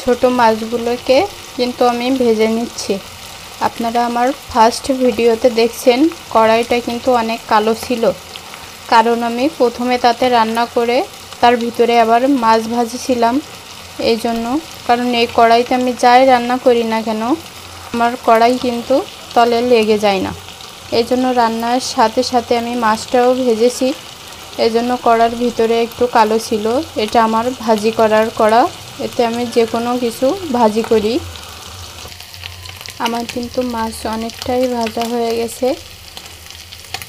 ছোট মাছগুলোকে কিন্তু আমি ভেজে নিচ্ছি। আপনারা আমার ফার্স্ট ভিডিওতে দেখছেন কড়াইটা কিন্তু অনেক কালো ছিল, কারণ আমি প্রথমে তাতে রান্না করে তার ভিতরে আবার মাছ ভাজিছিলাম। এই জন্য, কারণ এই কড়াইতে আমি যাই রান্না করি না কেন আমার কড়াই কিন্তু তলে লেগে যায় না। এই জন্য রান্নার সাথে সাথে আমি মাছটাও ভেজেছি, এজন্য কড়ার ভিতরে একটু কালো ছিল। এটা আমার ভাজি করার কড়া, এতে আমি যে কোনো কিছু ভাজি করি। আমার কিন্তু মাছ অনেকটাই ভাজা হয়ে গেছে।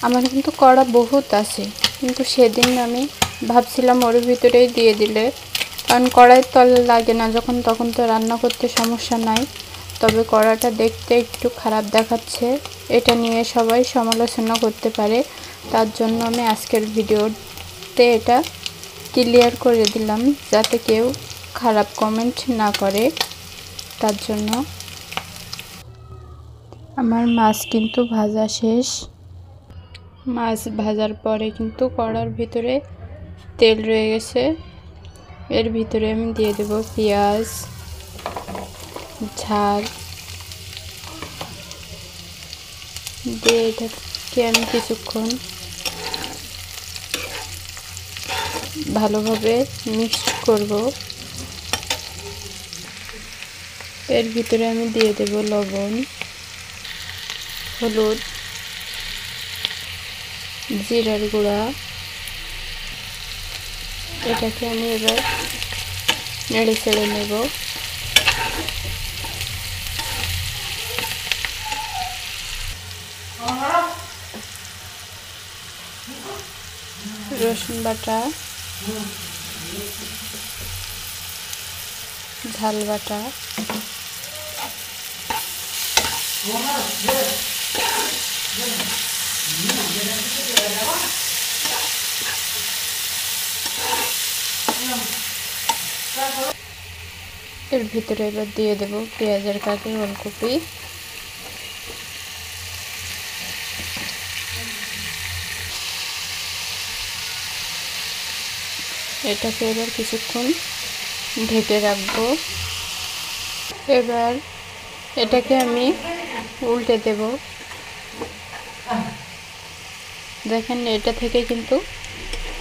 আমার কিন্তু কড়া বহুত আছে, কিন্তু সেদিন আমি ভাবছিলাম ওর ভিতরেই দিয়ে দিলে, কারণ কড়াইয়ের তলে লাগে না যখন তখন তো রান্না করতে সমস্যা নাই। তবে কড়াটা দেখতে একটু খারাপ দেখাচ্ছে, এটা নিয়ে সবাই সমালোচনা করতে পারে। তার জন্য আমি আজকের ভিডিওতে এটা ক্লিয়ার করে দিলাম, যাতে কেউ খারাপ কমেন্ট না করে। তার জন্য আমার মাছ কিন্তু ভাজা শেষ। মাছ ভাজার পরে কিন্তু কড়ার ভিতরে তেল রয়ে গেছে। এর ভিতরে আমি দিয়ে দেব পেঁয়াজ, ঝাল দিয়ে এটাকে আমি কিছুক্ষণ ভালোভাবে মিক্সড করব। এর ভিতরে আমি দিয়ে দেব লবণ, হলুদ, জিরার গুঁড়া। এটাকে আমি এবার নেড়ে চেড়ে নেব। রসুন বাটা, ঝাল বাটা, এর ভিতরে এবার দিয়ে দেব পেঁয়াজের কাটি, ওলকপি। এটাকে এবার কিছুক্ষণ ঢেকে রাখবো। এবার এটাকে আমি উল্টে দেব। দেখেন এটা থেকে কিন্তু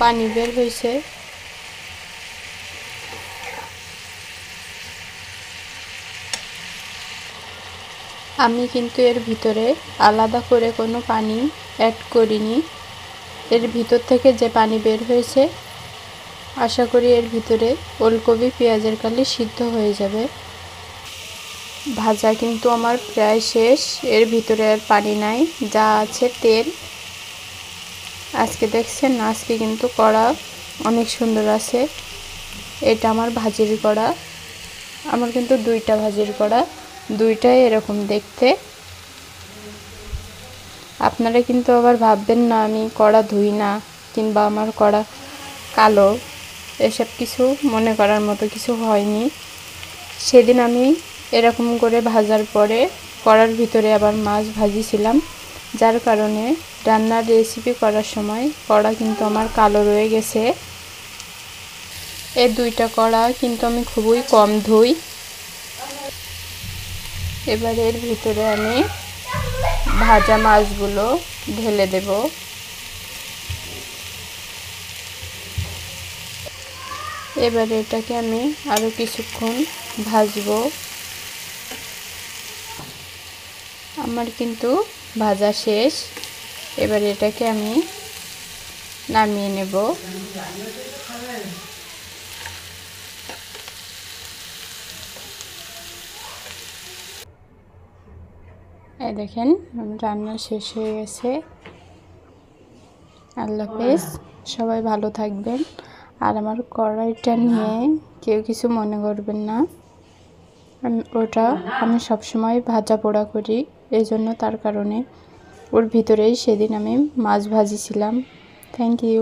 পানি বের হয়েছে। আমি কিন্তু এর ভিতরে আলাদা করে কোনো পানি অ্যাড করিনি। এর ভিতর থেকে যে পানি বের হয়েছে, আশা করি এর ভিতরে ওলকপি পেঁয়াজের কালি সিদ্ধ হয়ে যাবে। ভাজা কিন্তু আমার প্রায় শেষ, এর ভিতরে আর পানি নাই, যা আছে তেল। আজকে দেখছেন, আজকে কিন্তু কড়া অনেক সুন্দর আছে। এটা আমার ভাজির কড়া। আমার কিন্তু দুইটা ভাজির কড়া, দুইটাই এরকম দেখতে। আপনারা কিন্তু আবার ভাববেন না আমি কড়া ধুই না, কিংবা আমার কড়া কালো, এসব কিছু মনে করার মতো কিছু হয়নি। সেদিন আমি এরকম করে ভাজার পরে কড়ার ভিতরে আবার মাছ ভাজিছিলাম, যার কারণে রান্নার রেসিপি করার সময় কড়া কিন্তু আমার কালো রয়ে গেছে। এই দুইটা কড়া কিন্তু আমি খুবই কম ধুই। এবার এর ভিতরে আমি ভাজা মাছগুলো ঢেলে দেব। এবার এটাকে আমি আরো কিছুক্ষণ ভাজবো। আমার কিন্তু ভাজা শেষ। এবার এটাকে আমি নামিয়ে নেব। এই দেখেন রান্না শেষ হয়ে গেছে। আল্লাহ হাফেজ, সবাই ভালো থাকবেন। আর আমার কড়াইটা নিয়ে কেউ কিছু মনে করবেন না, ওটা আমি সবসময় ভাজা পোড়া করি, এই জন্য তার কারণে ওর ভিতরেই সেদিন আমি মাছ ভাজিছিলাম। Thank you.